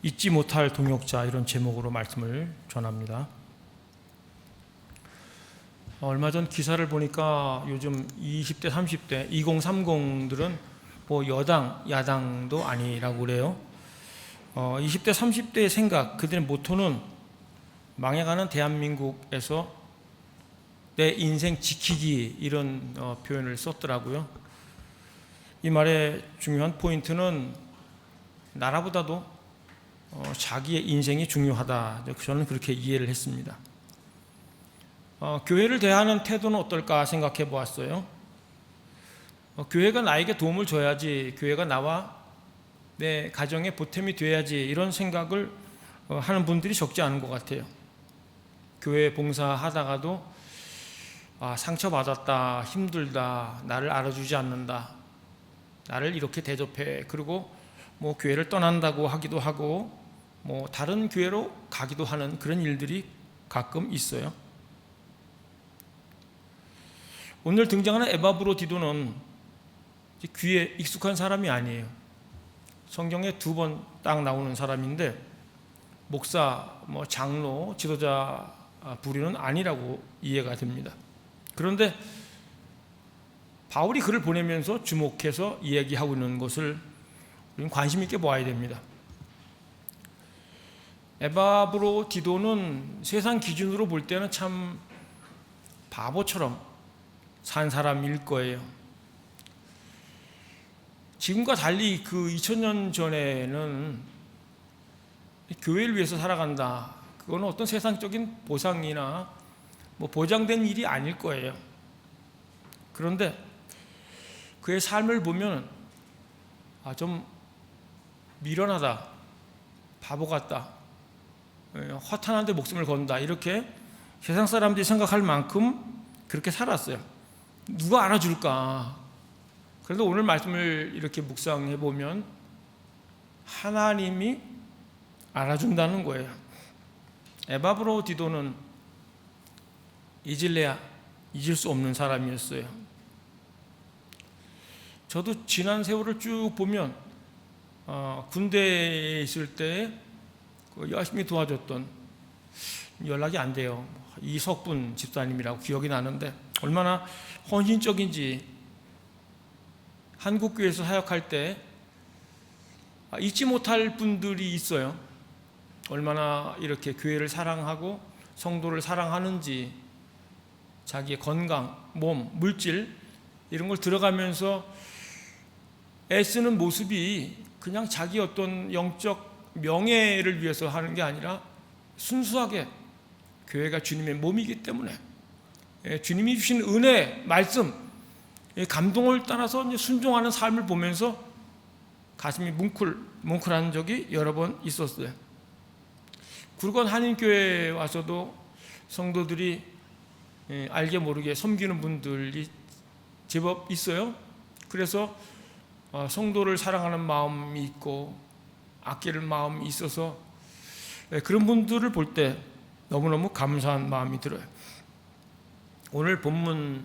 잊지 못할 동역자, 이런 제목으로 말씀을 전합니다. 얼마 전 기사를 보니까 요즘 20대, 30대, 2030들은 뭐 여당, 야당도 아니라고 그래요. 20대, 30대의 생각, 그들의 모토는 망해가는 대한민국에서 내 인생 지키기, 이런 표현을 썼더라고요. 이 말의 중요한 포인트는 나라보다도 자기의 인생이 중요하다. 저는 그렇게 이해를 했습니다. 교회를 대하는 태도는 어떨까 생각해 보았어요. 교회가 나에게 도움을 줘야지, 교회가 나와 내 가정에 보탬이 돼야지, 이런 생각을 하는 분들이 적지 않은 것 같아요. 교회 봉사하다가도 상처받았다, 힘들다, 나를 알아주지 않는다, 나를 이렇게 대접해, 그리고 뭐 교회를 떠난다고 하기도 하고 뭐 다른 교회로 가기도 하는 그런 일들이 가끔 있어요. 오늘 등장하는 에바브로디도는 귀에 익숙한 사람이 아니에요. 성경에 2번 딱 나오는 사람인데 목사, 장로, 지도자 부류는 아니라고 이해가 됩니다. 그런데 바울이 그를 보내면서 주목해서 이야기하고 있는 것을 우리는 관심 있게 보아야 됩니다. 에바브로디도는 세상 기준으로 볼 때는 참 바보처럼 산 사람일 거예요. 지금과 달리 그 2000년 전에는 교회를 위해서 살아간다, 그거는 어떤 세상적인 보상이나 보장된 일이 아닐 거예요. 그런데 그의 삶을 보면 좀 미련하다, 바보 같다, 허탄한데 목숨을 건다, 이렇게 세상 사람들이 생각할 만큼 그렇게 살았어요. 누가 알아줄까? 그런데 오늘 말씀을 이렇게 묵상해 보면 하나님이 알아준다는 거예요. 에바브로디도는 잊을래야 잊을 수 없는 사람이었어요. 저도 지난 세월을 쭉 보면 군대에 있을 때 열심히 도와줬던, 연락이 안 돼요, 이석분 집사님이라고 기억이 나는데 얼마나 헌신적인지, 한국교회에서 사역할 때 잊지 못할 분들이 있어요. 얼마나 이렇게 교회를 사랑하고 성도를 사랑하는지, 자기의 건강, 몸, 물질, 이런 걸 들어가면서 애쓰는 모습이 그냥 자기 어떤 영적 명예를 위해서 하는 게 아니라 순수하게 교회가 주님의 몸이기 때문에 주님이 주신 은혜, 말씀, 감동을 따라서 순종하는 삶을 보면서 가슴이 뭉클한 적이 여러 번 있었어요. 굵은 한인교회에 와서도 성도들이 알게 모르게 섬기는 분들이 제법 있어요. 그래서 성도를 사랑하는 마음이 있고 아낄 마음이 있어서 그런 분들을 볼 때 너무너무 감사한 마음이 들어요. 오늘 본문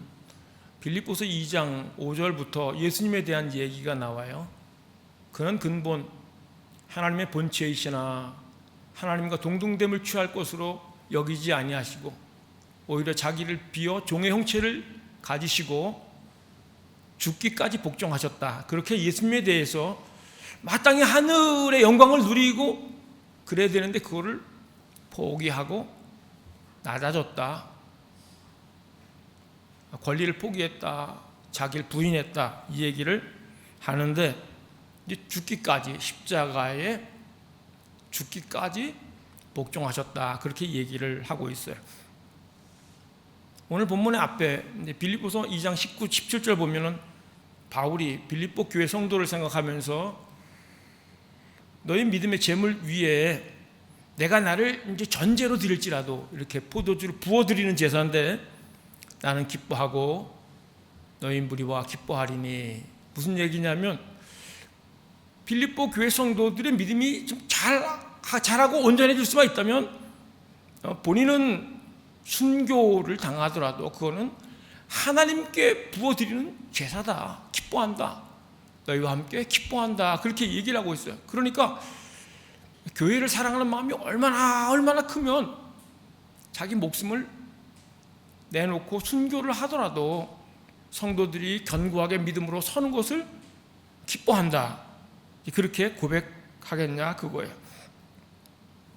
빌립보서 2장 5절부터 예수님에 대한 얘기가 나와요. 그는 근본 하나님의 본체이시나 하나님과 동등됨을 취할 것으로 여기지 아니하시고 오히려 자기를 비어 종의 형체를 가지시고 죽기까지 복종하셨다. 그렇게 예수님에 대해서 마땅히 하늘의 영광을 누리고 그래야 되는데 그거를 포기하고 낮아졌다, 권리를 포기했다, 자기를 부인했다, 이 얘기를 하는데 이제 죽기까지, 십자가에 죽기까지 복종하셨다, 그렇게 얘기를 하고 있어요. 오늘 본문의 앞에 빌립보서 2장 19, 17절 보면은 바울이 빌립보 교회 성도를 생각하면서 너희 믿음의 재물 위에 내가 나를 이제 전제로 드릴지라도, 이렇게 포도주를 부어드리는 제사인데 나는 기뻐하고 너희 무리와 기뻐하리니, 무슨 얘기냐면 빌립보 교회 성도들의 믿음이 좀 잘하고 온전해질 수만 있다면 본인은 순교를 당하더라도 그거는 하나님께 부어드리는 제사다, 기뻐한다, 너희와 함께 기뻐한다, 그렇게 얘기를 하고 있어요. 그러니까 교회를 사랑하는 마음이 얼마나 크면 자기 목숨을 내놓고 순교를 하더라도 성도들이 견고하게 믿음으로 서는 것을 기뻐한다. 그렇게 고백하겠냐 그거예요.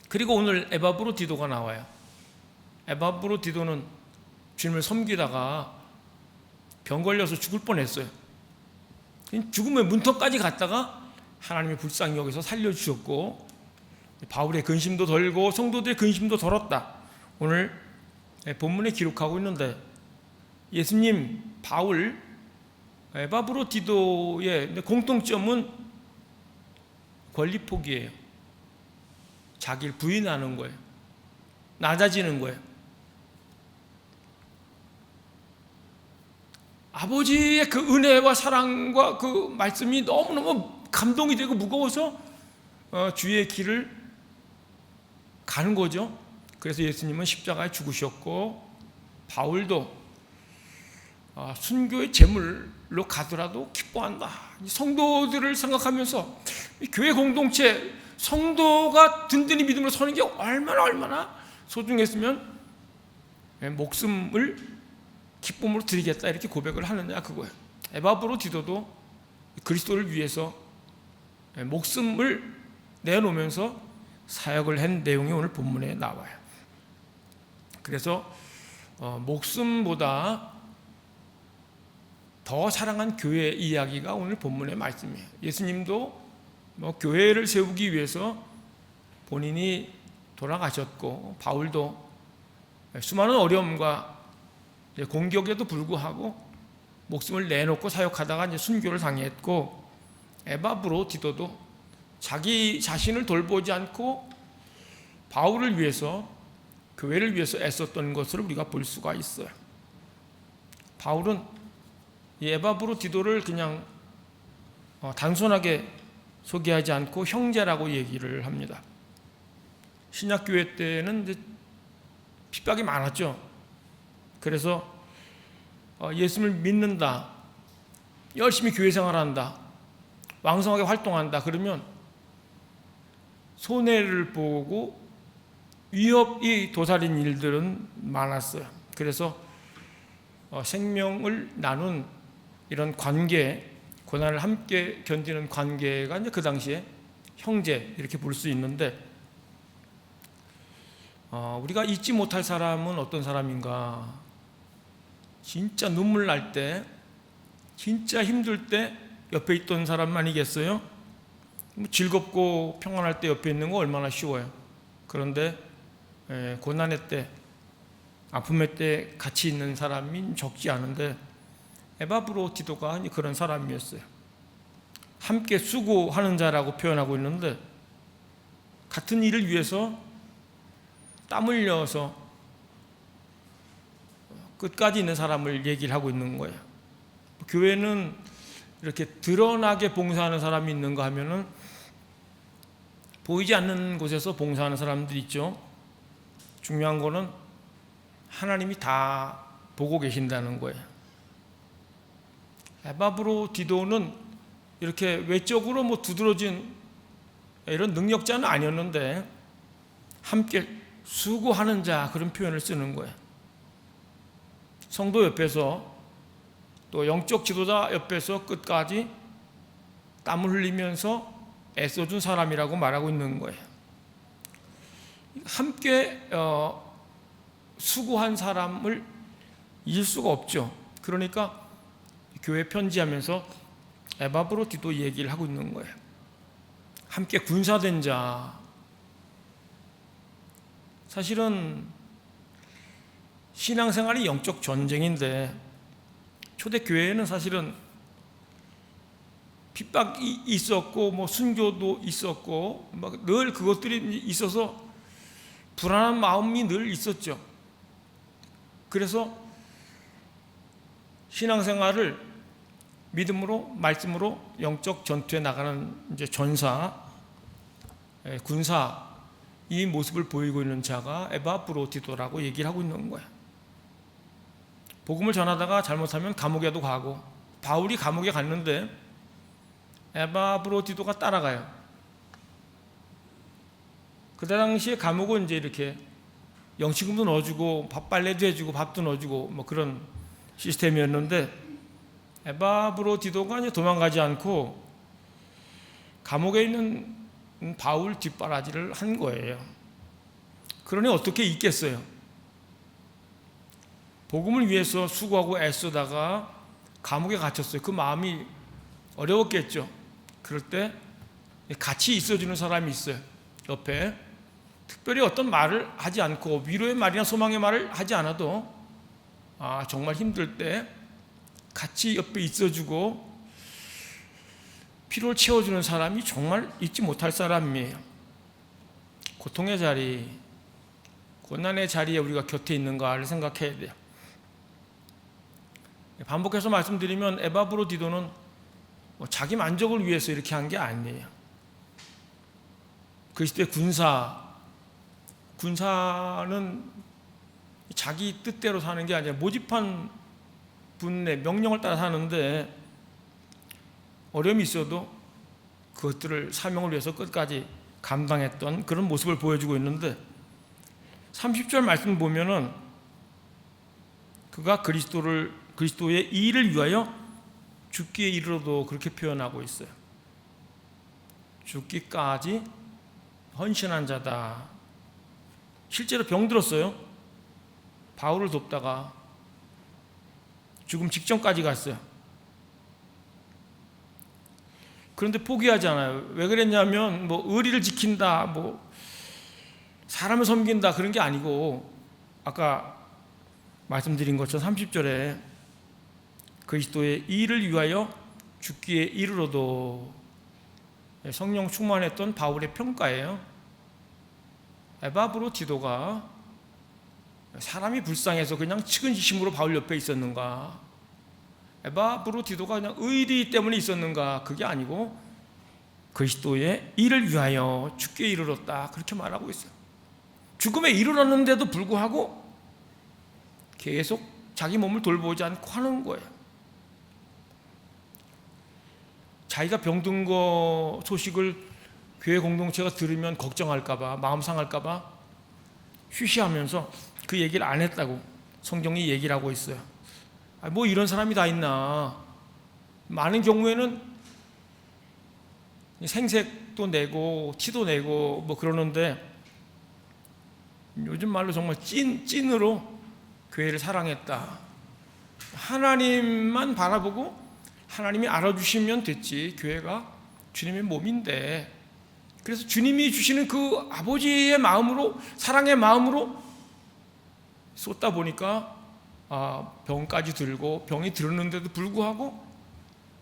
그리고 오늘 에바브로디도가 나와요. 에바브로디도는 주님을 섬기다가 병 걸려서 죽을 뻔했어요. 죽음의 문턱까지 갔다가 하나님의 불쌍히 여기서 살려주셨고, 바울의 근심도 덜고 성도들의 근심도 덜었다. 오늘 본문에 기록하고 있는데, 예수님, 바울, 에바브로디도의 공통점은 권리 포기예요. 자기를 부인하는 거예요. 낮아지는 거예요. 아버지의 그 은혜와 사랑과 그 말씀이 너무너무 감동이 되고 무거워서 주의 길을 가는 거죠. 그래서 예수님은 십자가에 죽으셨고, 바울도 순교의 제물로 가더라도 기뻐한다. 성도들을 생각하면서 교회 공동체, 성도가 든든히 믿음으로 서는 게 얼마나 소중했으면 목숨을 기쁨으로 드리겠다 이렇게 고백을 하느냐 그거예요. 에바브로디도도 그리스도를 위해서 목숨을 내놓으면서 사역을 한 내용이 오늘 본문에 나와요. 그래서 목숨보다 더 사랑한 교회 이야기가 오늘 본문의 말씀이에요. 예수님도 교회를 세우기 위해서 본인이 돌아가셨고, 바울도 수많은 어려움과 공격에도 불구하고 목숨을 내놓고 사역하다가 이제 순교를 당했고, 에바브로디도도 자기 자신을 돌보지 않고 바울을 위해서, 교회를 위해서 애썼던 것을 우리가 볼 수가 있어요. 바울은 이 에바브로디도를 그냥 단순하게 소개하지 않고 형제라고 얘기를 합니다. 신약교회 때는 이제 핍박이 많았죠. 그래서 예수를 믿는다, 열심히 교회 생활한다, 왕성하게 활동한다 그러면 손해를 보고 위협이 도사린 일들은 많았어요. 그래서 생명을 나눈 이런 관계, 고난을 함께 견디는 관계가 이제 그 당시에 형제 이렇게 볼 수 있는데, 우리가 잊지 못할 사람은 어떤 사람인가? 진짜 눈물 날 때, 진짜 힘들 때 옆에 있던 사람만이겠어요? 즐겁고 평안할 때 옆에 있는 거 얼마나 쉬워요. 그런데 고난의 때, 아픔의 때 같이 있는 사람이 적지 않은데, 에바브로디도가 그런 사람이었어요. 함께 수고하는 자라고 표현하고 있는데, 같은 일을 위해서 땀 흘려서 끝까지 있는 사람을 얘기를 하고 있는 거예요. 교회는 이렇게 드러나게 봉사하는 사람이 있는가 하면은 보이지 않는 곳에서 봉사하는 사람들이 있죠. 중요한 거는 하나님이 다 보고 계신다는 거예요. 에바브로디도는 이렇게 외적으로 두드러진 이런 능력자는 아니었는데 함께 수고하는 자, 그런 표현을 쓰는 거예요. 성도 옆에서, 또 영적 지도자 옆에서 끝까지 땀을 흘리면서 애써준 사람이라고 말하고 있는 거예요. 함께 수고한 사람을 잊을 수가 없죠. 그러니까 교회 편지하면서 에바브로디도 얘기를 하고 있는 거예요. 함께 군사된 자. 사실은 신앙생활이 영적 전쟁인데, 초대교회에는 사실은 핍박이 있었고 순교도 있었고 늘 그것들이 있어서 불안한 마음이 늘 있었죠. 그래서 신앙생활을 믿음으로, 말씀으로 영적 전투에 나가는 이제 전사, 군사, 이 모습을 보이고 있는 자가 에바브로디도라고 얘기를 하고 있는 거예요. 복음을 전하다가 잘못하면 감옥에도 가고, 바울이 감옥에 갔는데 에바브로디도가 따라가요. 그때 당시에 감옥은 이제 이렇게 영치금도 넣어주고 빨래도 해주고 밥도 넣어주고 뭐 그런 시스템이었는데, 에바브로디도가 이제 도망가지 않고 감옥에 있는 바울 뒷바라지를 한 거예요. 그러니 어떻게 있겠어요? 복음을 위해서 수고하고 애쓰다가 감옥에 갇혔어요. 그 마음이 어려웠겠죠. 그럴 때 같이 있어주는 사람이 있어요. 옆에 특별히 어떤 말을 하지 않고 위로의 말이나 소망의 말을 하지 않아도 정말 힘들 때 같이 옆에 있어주고 피로를 채워주는 사람이 정말 잊지 못할 사람이에요. 고통의 자리, 고난의 자리에 우리가 곁에 있는가를 생각해야 돼요. 반복해서 말씀드리면 에바브로디도는 자기 만족을 위해서 이렇게 한 게 아니에요. 그 시대 군사는 자기 뜻대로 사는 게 아니라 모집한 분의 명령을 따라 사는데, 어려움이 있어도 그것들을 사명을 위해서 끝까지 감당했던 그런 모습을 보여주고 있는데, 30절 말씀 보면은 그가 그리스도의 일을 위하여 죽기에 이르러도 그렇게 표현하고 있어요. 죽기까지 헌신한 자다. 실제로 병들었어요. 바울을 돕다가 죽음 직전까지 갔어요. 그런데 포기하지 않아요. 왜 그랬냐면 의리를 지킨다, 사람을 섬긴다 그런 게 아니고, 아까 말씀드린 것처럼 30절에 그리스도의 일을 위하여 죽기에 이르러도, 성령 충만했던 바울의 평가예요. 에바브로디도가 사람이 불쌍해서 그냥 측은지심으로 바울 옆에 있었는가? 에바브로디도가 그냥 의리 때문에 있었는가? 그게 아니고 그리스도의 일을 위하여 죽기에 이르렀다, 그렇게 말하고 있어요. 죽음에 이르렀는데도 불구하고 계속 자기 몸을 돌보지 않고 하는 거예요. 자기가 병든 거 소식을 교회 공동체가 들으면 걱정할까봐, 마음 상할까봐 쉬쉬하면서 그 얘기를 안 했다고 성경이 얘기를 하고 있어요. 이런 사람이 다 있나. 많은 경우에는 생색도 내고 티도 내고 그러는데, 요즘 말로 정말 찐으로 교회를 사랑했다. 하나님만 바라보고 하나님이 알아주시면 됐지, 교회가 주님의 몸인데. 그래서 주님이 주시는 그 아버지의 마음으로, 사랑의 마음으로 쏟다 보니까 병까지 들고, 병이 들었는데도 불구하고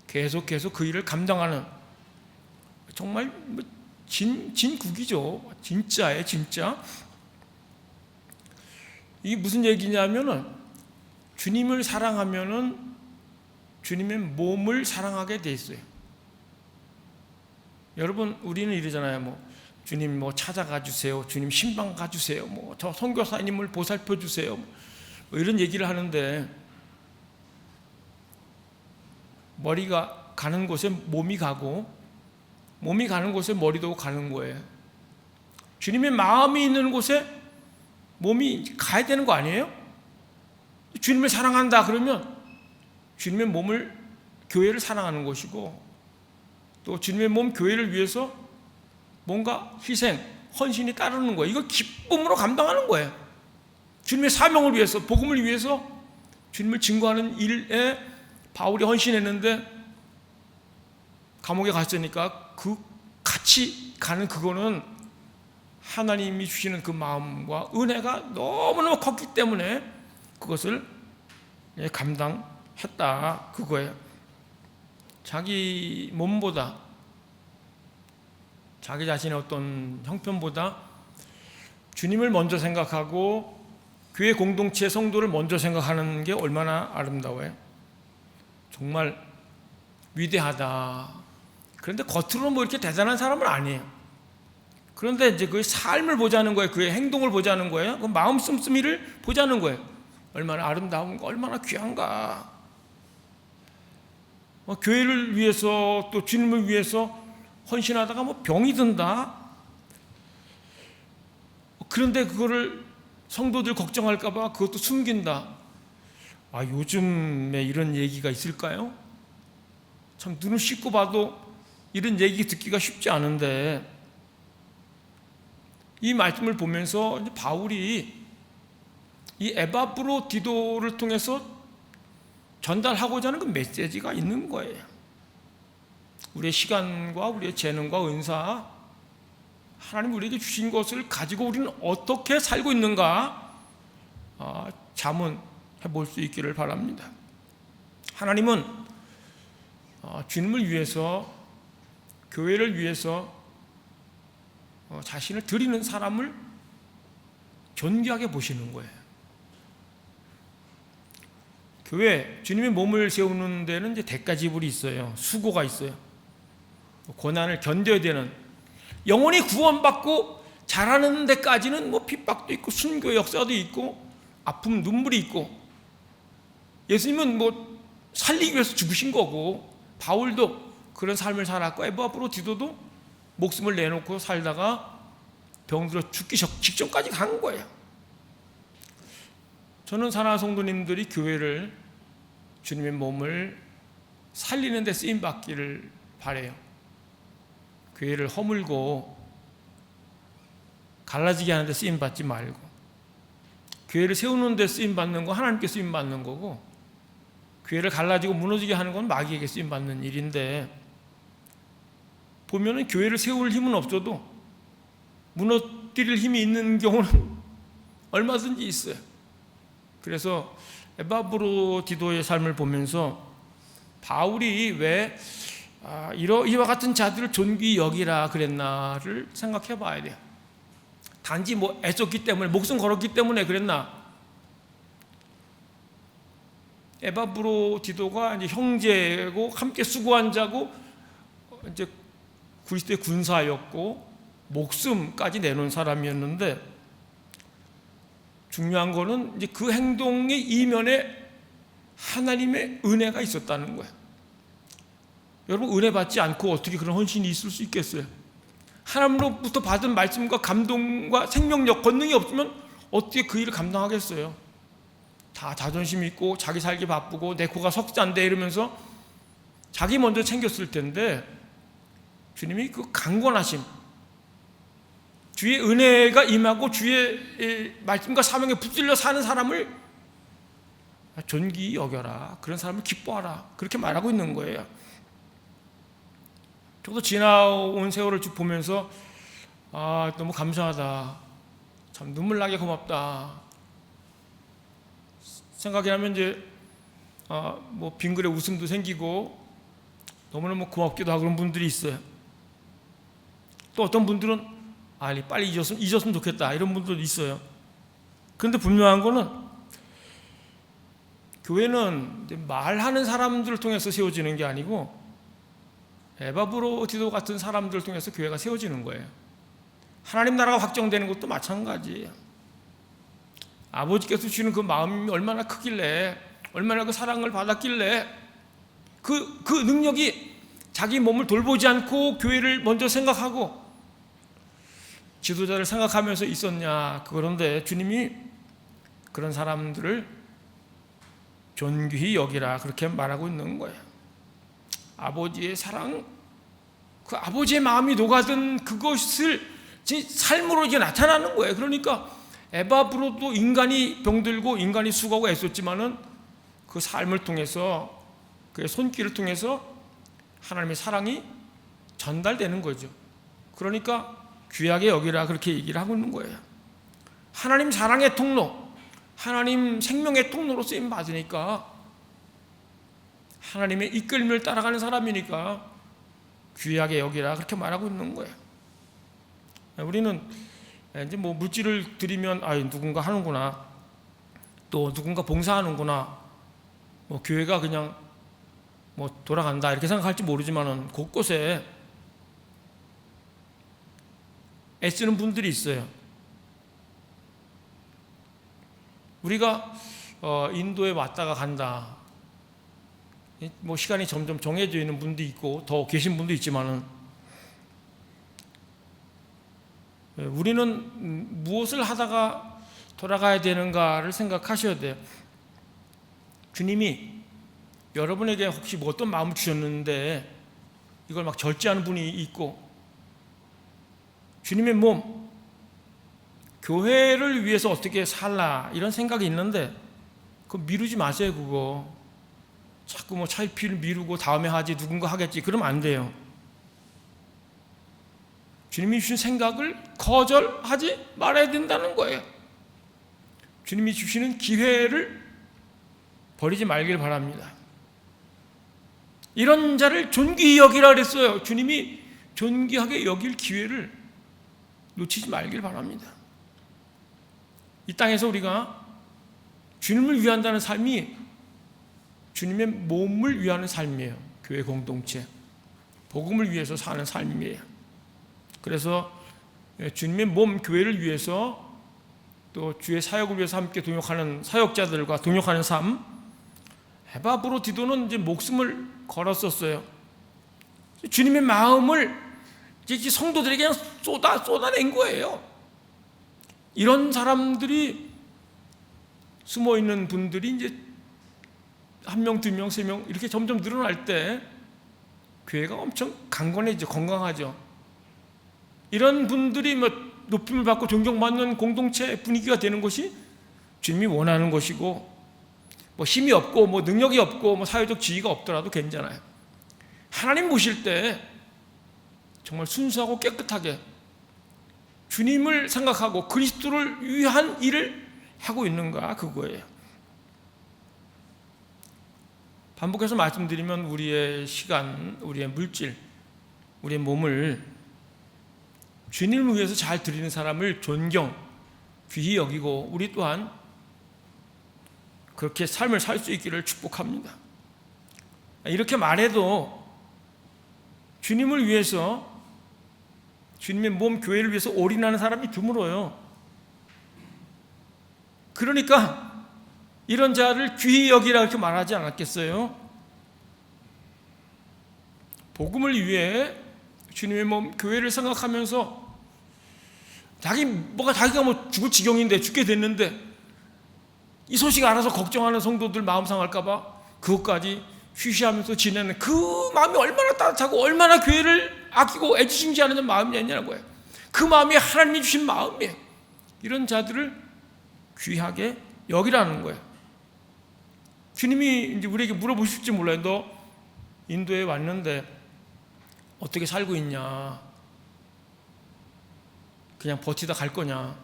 계속 그 일을 감당하는, 정말 진국이죠. 진짜예요, 진짜. 이게 무슨 얘기냐면은, 주님을 사랑하면은 주님의 몸을 사랑하게 돼 있어요. 여러분, 우리는 이러잖아요. 주님 찾아가 주세요. 주님 신방 가 주세요. 저 선교사님을 보살펴 주세요. 이런 얘기를 하는데, 머리가 가는 곳에 몸이 가고, 몸이 가는 곳에 머리도 가는 거예요. 주님의 마음이 있는 곳에 몸이 가야 되는 거 아니에요? 주님을 사랑한다 그러면 주님의 몸을, 교회를 사랑하는 것이고, 또 주님의 몸 교회를 위해서 뭔가 희생, 헌신이 따르는 거예요. 이거 기쁨으로 감당하는 거예요. 주님의 사명을 위해서, 복음을 위해서 주님을 증거하는 일에 바울이 헌신했는데, 감옥에 갔으니까 그 같이 가는 그거는 하나님이 주시는 그 마음과 은혜가 너무너무 컸기 때문에 그것을 감당했다, 그거예요. 자기 몸보다, 자기 자신의 어떤 형편보다 주님을 먼저 생각하고 교회 공동체 성도를 먼저 생각하는 게 얼마나 아름다워요. 정말 위대하다. 그런데 겉으로는 이렇게 대단한 사람은 아니에요. 그런데 이제 그의 삶을 보자는 거예요. 그의 행동을 보자는 거예요. 그 마음 씀씀이를 보자는 거예요. 얼마나 아름다운가, 얼마나 귀한가. 교회를 위해서, 또 주님을 위해서 헌신하다가 병이 든다. 그런데 그거를 성도들 걱정할까 봐 그것도 숨긴다. 요즘에 이런 얘기가 있을까요? 참 눈을 씻고 봐도 이런 얘기 듣기가 쉽지 않은데, 이 말씀을 보면서 바울이 이 에바브로디도를 통해서 전달하고자 하는 그 메시지가 있는 거예요. 우리의 시간과 우리의 재능과 은사, 하나님 우리에게 주신 것을 가지고 우리는 어떻게 살고 있는가 자문해 볼 수 있기를 바랍니다. 하나님은 주님을 위해서, 교회를 위해서 자신을 드리는 사람을 존귀하게 보시는 거예요. 교회, 주님의 몸을 세우는 데는 이제 대가지불이 있어요. 수고가 있어요. 고난을 견뎌야 되는, 영혼이 구원받고 자라는 데까지는 핍박도 있고 순교 역사도 있고 아픔, 눈물이 있고, 예수님은 살리기 위해서 죽으신 거고, 바울도 그런 삶을 살았고, 에바브로디도도 목숨을 내놓고 살다가 병들어 죽기 직전까지 간 거예요. 저는 사랑하는 성도님들이 교회를, 주님의 몸을 살리는 데 쓰임받기를 바라요. 교회를 허물고 갈라지게 하는 데 쓰임받지 말고, 교회를 세우는 데 쓰임받는 건 하나님께 쓰임받는 거고, 교회를 갈라지고 무너지게 하는 건 마귀에게 쓰임받는 일인데, 보면은 교회를 세울 힘은 없어도 무너뜨릴 힘이 있는 경우는 얼마든지 있어요. 그래서 에바브로디도의 삶을 보면서 바울이 왜 이와 같은 자들을 존귀히 여기라 그랬나를 생각해 봐야 돼요. 단지 애썼기 때문에, 목숨 걸었기 때문에 그랬나? 에바브로디도가 이제 형제고 함께 수고한 자고 이제 그리스도의 군사였고 목숨까지 내놓은 사람이었는데, 중요한 거는 이제 그 행동의 이면에 하나님의 은혜가 있었다는 거예요. 여러분, 은혜 받지 않고 어떻게 그런 헌신이 있을 수 있겠어요? 하나님으로부터 받은 말씀과 감동과 생명력, 권능이 없으면 어떻게 그 일을 감당하겠어요? 다 자존심 있고 자기 살기 바쁘고 내 코가 석잔데 이러면서 자기 먼저 챙겼을 텐데, 주님이 그 강권하심, 주의 은혜가 임하고 주의 말씀과 사명에 붙들려 사는 사람을 존귀히 여겨라, 그런 사람을 기뻐하라, 그렇게 말하고 있는 거예요. 저도 지나온 세월을 쭉 보면서 너무 감사하다, 참 눈물나게 고맙다 생각이 나면 이제 빙글에 웃음도 생기고 너무너무 고맙기도 하고 그런 분들이 있어요. 또 어떤 분들은 빨리 잊었으면 좋겠다, 이런 분들도 있어요. 그런데 분명한 거는, 교회는 말하는 사람들을 통해서 세워지는 게 아니고 에바브로디도 같은 사람들을 통해서 교회가 세워지는 거예요. 하나님 나라가 확정되는 것도 마찬가지예요. 아버지께서 주시는 그 마음이 얼마나 크길래, 얼마나 그 사랑을 받았길래 그 능력이 자기 몸을 돌보지 않고 교회를 먼저 생각하고 지도자를 생각하면서 있었냐. 그런데 주님이 그런 사람들을 존귀히 여기라, 그렇게 말하고 있는 거예요. 아버지의 사랑, 그 아버지의 마음이 녹아든 그것을 삶으로 이게 나타나는 거예요. 그러니까 에바브로도 인간이 병들고 인간이 수고하고 애썼지만은 그 삶을 통해서, 그의 손길을 통해서 하나님의 사랑이 전달되는 거죠. 그러니까 귀하게 여기라, 그렇게 얘기를 하고 있는 거예요. 하나님 사랑의 통로, 하나님 생명의 통로로 쓰임 받으니까, 하나님의 이끌림을 따라가는 사람이니까 귀하게 여기라, 그렇게 말하고 있는 거예요. 우리는 이제 물질을 드리면 누군가 하는구나, 또 누군가 봉사하는구나, 교회가 그냥 돌아간다, 이렇게 생각할지 모르지만은 곳곳에 애쓰는 분들이 있어요. 우리가 인도에 왔다가 간다, 시간이 점점 정해져 있는 분도 있고 더 계신 분도 있지만은, 우리는 무엇을 하다가 돌아가야 되는가를 생각하셔야 돼요. 주님이 여러분에게 혹시 뭐 어떤 마음을 주셨는데 이걸 막 절제하는 분이 있고, 주님의 몸, 교회를 위해서 어떻게 살라 이런 생각이 있는데 그거 미루지 마세요. 그거 자꾸 뭐 차일피일 미루고 다음에 하지, 누군가 하겠지, 그러면 안 돼요. 주님이 주신 생각을 거절하지 말아야 된다는 거예요. 주님이 주시는 기회를 버리지 말길 바랍니다. 이런 자를 존귀히 여기라 그랬어요. 주님이 존귀하게 여길 기회를 놓치지 말길 바랍니다. 이 땅에서 우리가 주님을 위한다는 삶이 주님의 몸을 위하는 삶이에요. 교회 공동체, 복음을 위해서 사는 삶이에요. 그래서 주님의 몸 교회를 위해서, 또 주의 사역을 위해서 함께 동역하는 사역자들과 동역하는 삶, 에바브로디도는 이제 목숨을 걸었었어요. 주님의 마음을 이제 성도들에게 그냥 쏟아낸 거예요. 이런 사람들이 숨어 있는 분들이 이제 한 명, 두 명, 세 명 이렇게 점점 늘어날 때 교회가 엄청 강건해지죠. 건강하죠. 이런 분들이 뭐 높임을 받고 존경받는 공동체 분위기가 되는 것이 주님이 원하는 것이고, 뭐 힘이 없고 뭐 능력이 없고 뭐 사회적 지위가 없더라도 괜찮아요. 하나님 모실 때 정말 순수하고 깨끗하게 주님을 생각하고 그리스도를 위한 일을 하고 있는가, 그거예요. 반복해서 말씀드리면 우리의 시간, 우리의 물질, 우리의 몸을 주님을 위해서 잘 드리는 사람을 존경, 귀히 여기고 우리 또한 그렇게 삶을 살 수 있기를 축복합니다. 이렇게 말해도 주님을 위해서, 주님의 몸 교회를 위해서 올인하는 사람이 드물어요. 그러니까 이런 자를 귀히 여기라 이렇게 말하지 않았겠어요? 복음을 위해 주님의 몸 교회를 생각하면서 자기가 뭐 죽을 지경인데, 죽게 됐는데 이 소식 알아서 걱정하는 성도들 마음 상할까 봐 그것까지 쉬쉬하면서 지내는 그 마음이 얼마나 따뜻하고 얼마나 교회를 아끼고 애지중지하는 마음이냐는 거예요. 그 마음이 하나님이 주신 마음이에요. 이런 자들을 귀하게 여기라는 거예요. 주님이 이제 우리에게 물어보실지 몰라요. 너 인도에 왔는데 어떻게 살고 있냐? 그냥 버티다 갈 거냐?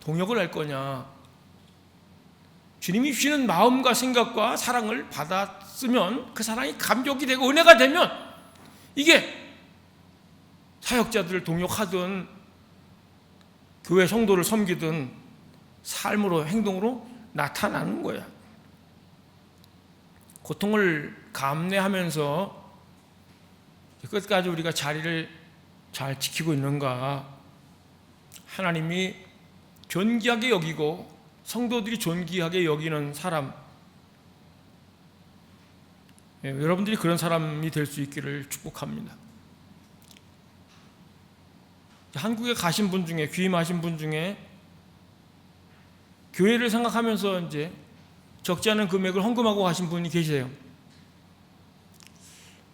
동역을 할 거냐? 주님이 주시는 마음과 생각과 사랑을 받았으면 그 사랑이 감격이 되고 은혜가 되면 이게 사역자들을 동역하든 교회 성도를 섬기든 삶으로, 행동으로 나타나는 거예요. 고통을 감내하면서 끝까지 우리가 자리를 잘 지키고 있는가, 하나님이 존귀하게 여기고 성도들이 존귀하게 여기는 사람, 여러분들이 그런 사람이 될 수 있기를 축복합니다. 한국에 가신 분 중에, 귀임하신 분 중에 교회를 생각하면서 이제 적지 않은 금액을 헌금하고 가신 분이 계세요.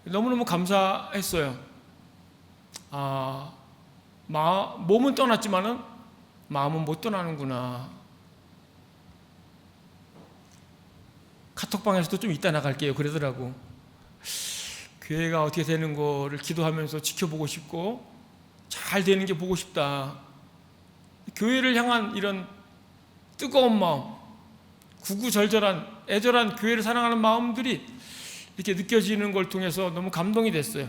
너무너무 감사했어요. 몸은 떠났지만은 마음은 못 떠나는구나. 카톡방에서도 좀 이따 나갈게요 그러더라고. 교회가 어떻게 되는 거를 기도하면서 지켜보고 싶고 잘 되는 게 보고 싶다. 교회를 향한 이런 뜨거운 마음, 구구절절한 애절한 교회를 사랑하는 마음들이 이렇게 느껴지는 걸 통해서 너무 감동이 됐어요.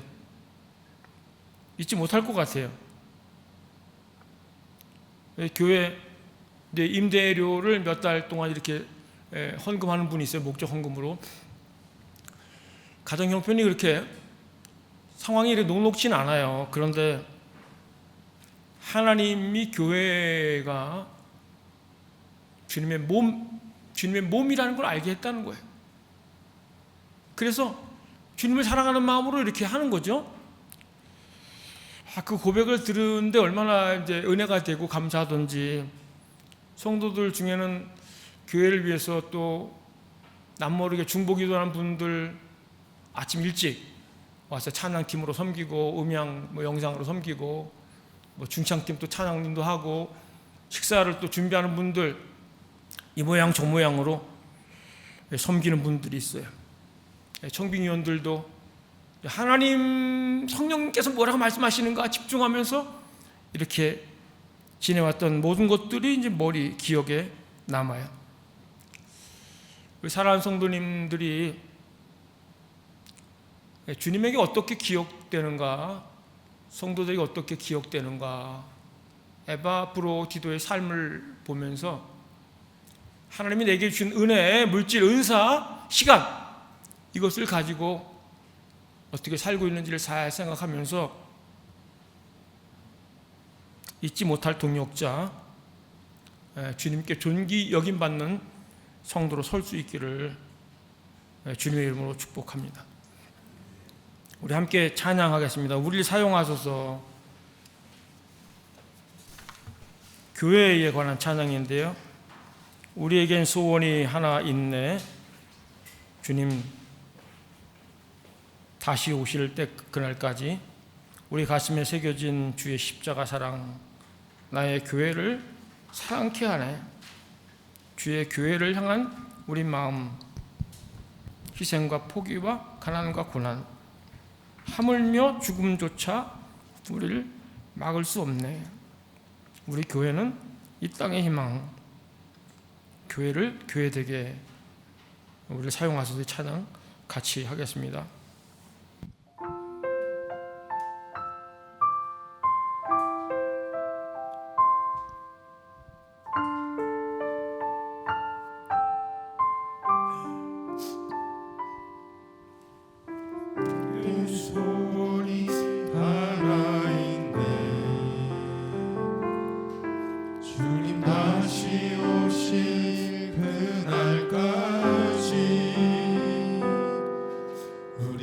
잊지 못할 것 같아요. 교회 임대료를 몇 달 동안 이렇게 헌금하는 분이 있어요. 목적 헌금으로. 가정 형편이 그렇게 상황이 이렇게 녹록진 않아요. 그런데 하나님이 교회가 주님의 몸이라는 걸 알게 했다는 거예요. 그래서 주님을 사랑하는 마음으로 이렇게 하는 거죠. 그 고백을 들은데 얼마나 이제 은혜가 되고 감사하던지. 성도들 중에는 교회를 위해서 또 남모르게 중보기도하는 분들 아침 일찍 와서 찬양팀으로 섬기고 음향 영상으로 섬기고 중창팀 또 찬양님도 하고 식사를 또 준비하는 분들 이 모양 저 모양으로 섬기는 분들이 있어요. 청빙위원들도 하나님 성령님께서 뭐라고 말씀하시는가 집중하면서 이렇게 지내왔던 모든 것들이 이제 머리 기억에 남아요. 우리 사랑하는 성도님들이 주님에게 어떻게 기억되는가, 성도들이 어떻게 기억되는가, 에바 브로디도의 삶을 보면서 하나님이 내게 주신 은혜, 물질, 은사, 시간 이것을 가지고 어떻게 살고 있는지를 잘 생각하면서 잊지 못할 동역자, 주님께 존귀 여김받는 성도로 설 수 있기를 주님의 이름으로 축복합니다. 우리 함께 찬양하겠습니다. 우리를 사용하소서. 교회에 관한 찬양인데요, 우리에겐 소원이 하나 있네. 주님 다시 오실 때 그날까지 우리 가슴에 새겨진 주의 십자가 사랑, 나의 교회를 사랑케 하네. 주의 교회를 향한 우리 마음, 희생과 포기와 가난과 고난, 하물며 죽음조차 우리를 막을 수 없네. 우리 교회는 이 땅의 희망, 교회를 교회되게 우리를 사용하셔서 찬양 같이 하겠습니다. 오실 그날까지 우리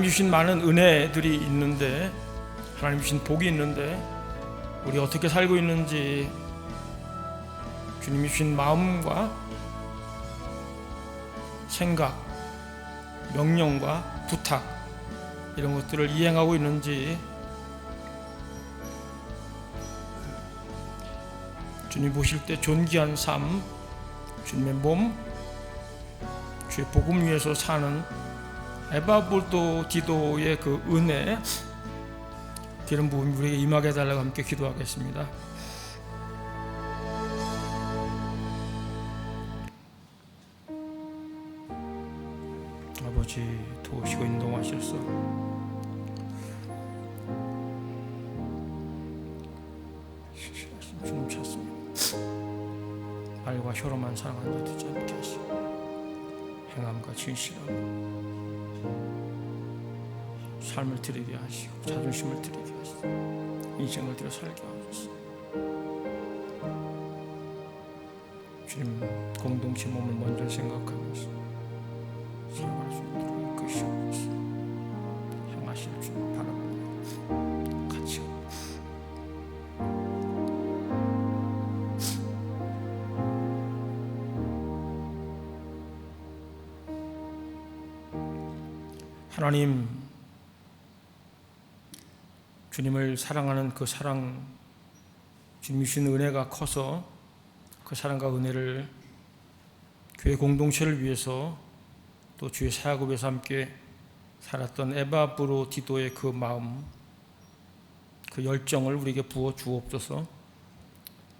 주신 많은 은혜들이 있는데, 하나님 주신 복이 있는데 우리 어떻게 살고 있는지, 주님이 주신 마음과 생각, 명령과 부탁, 이런 것들을 이행하고 있는지, 주님 보실 때 존귀한 삶, 주님의 몸, 주의 복음 위에서 사는 에바불도 디도의 그 은혜, 그런 부분이 우리에게 임하게 해달라고 함께 기도하겠습니다. 아버지, 도우시고 인도하셔서 주님 찾습니다. 말과 혀로만 사랑한다 되지 않게 하시고, 행함과 진실함, 삶을 드리게 하시고, 자존심을 드리게 하시고, 인생을 들여 살게 하소서. 주님 공동체 몸을 먼저 생각하면서 생활할 수 있도록 이끄시옵소서. 향하실 주님 바랍니다. 같이 하나님, 주님을 사랑하는 그 사랑, 주님이 주신 은혜가 커서 그 사랑과 은혜를 교회 공동체를 위해서, 또 주의 사역을 위해서 함께 살았던 에바브로 디도의 그 마음, 그 열정을 우리에게 부어 주옵소서.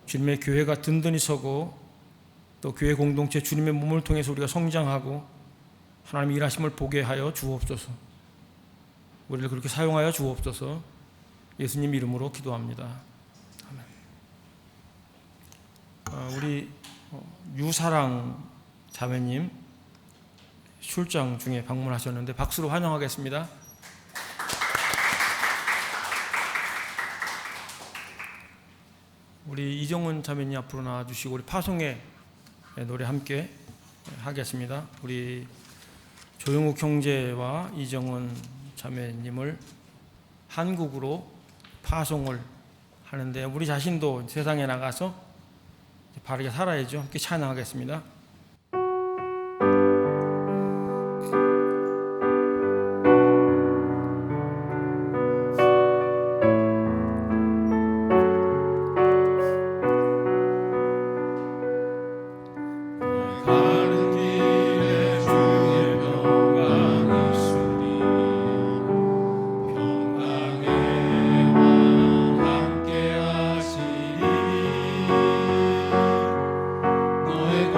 주님의 교회가 든든히 서고, 또 교회 공동체 주님의 몸을 통해서 우리가 성장하고 하나님의 일하심을 보게 하여 주옵소서. 우리를 그렇게 사용하여 주옵소서. 예수님 이름으로 기도합니다. 아멘. 우리 유사랑 자매님 출장 중에 방문하셨는데 박수로 환영하겠습니다. 우리 이정은 자매님 앞으로 나와주시고 우리 파송의 노래 함께 하겠습니다. 우리 조영욱 형제와 이정은 자매님을 한국으로 파송을 하는데, 우리 자신도 세상에 나가서 바르게 살아야죠. 함께 찬양하겠습니다. 너의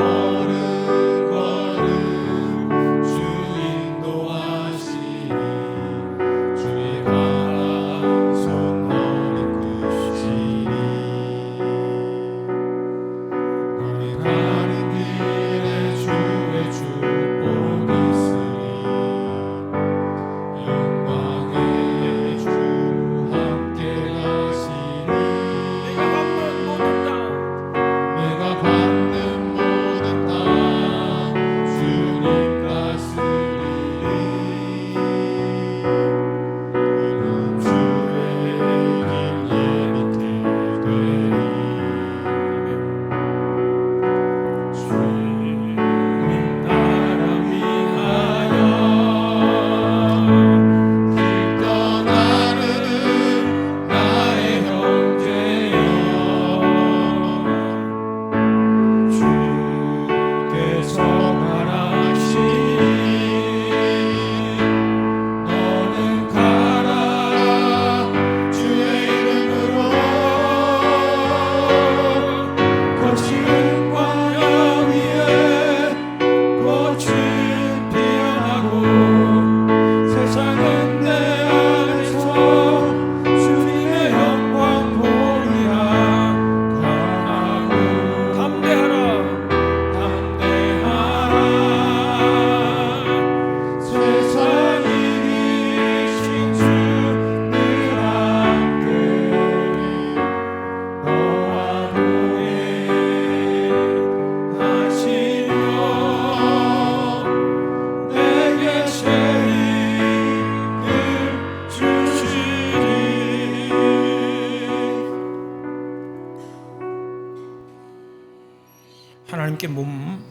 하나님께 몸,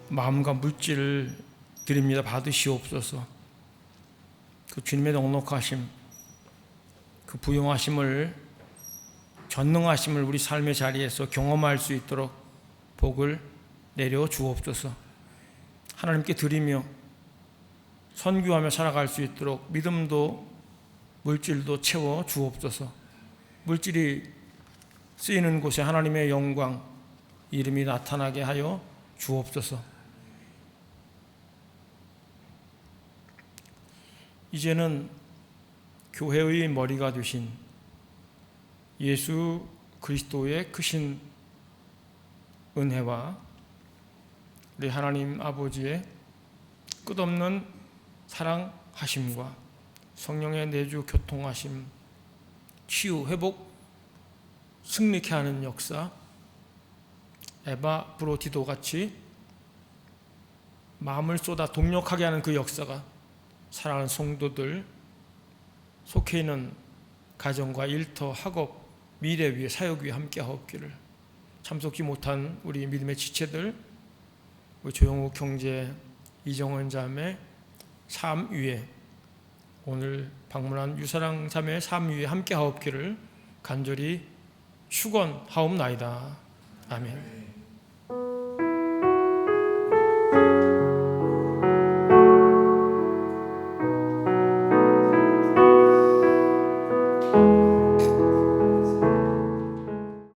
마음과 물질을 드립니다. 받으시옵소서. 그 주님의 넉넉하심, 그 부용하심을, 전능하심을 우리 삶의 자리에서 경험할 수 있도록 복을 내려 주옵소서. 하나님께 드리며 선교하며 살아갈 수 있도록 믿음도 물질도 채워 주옵소서. 물질이 쓰이는 곳에 하나님의 영광, 이름이 나타나게 하여 주옵소서. 이제는 교회의 머리가 되신 예수 그리스도의 크신 은혜와 우리 하나님 아버지의 끝없는 사랑하심과 성령의 내주 교통하심, 치유, 회복, 승리케 하는 역사, 에바 브로디도 같이 마음을 쏟아 동력하게 하는 그 역사가 사랑하는 성도들, 속해 있는 가정과 일터, 학업, 미래 위에, 사역 위에 함께 하옵기를, 참석지 못한 우리 믿음의 지체들, 우리 조영욱 형제, 이정원 자매 삶 위에, 오늘 방문한 유사랑 자매의 삶 위에 함께 하옵기를 간절히 축원하옵나이다. 아멘.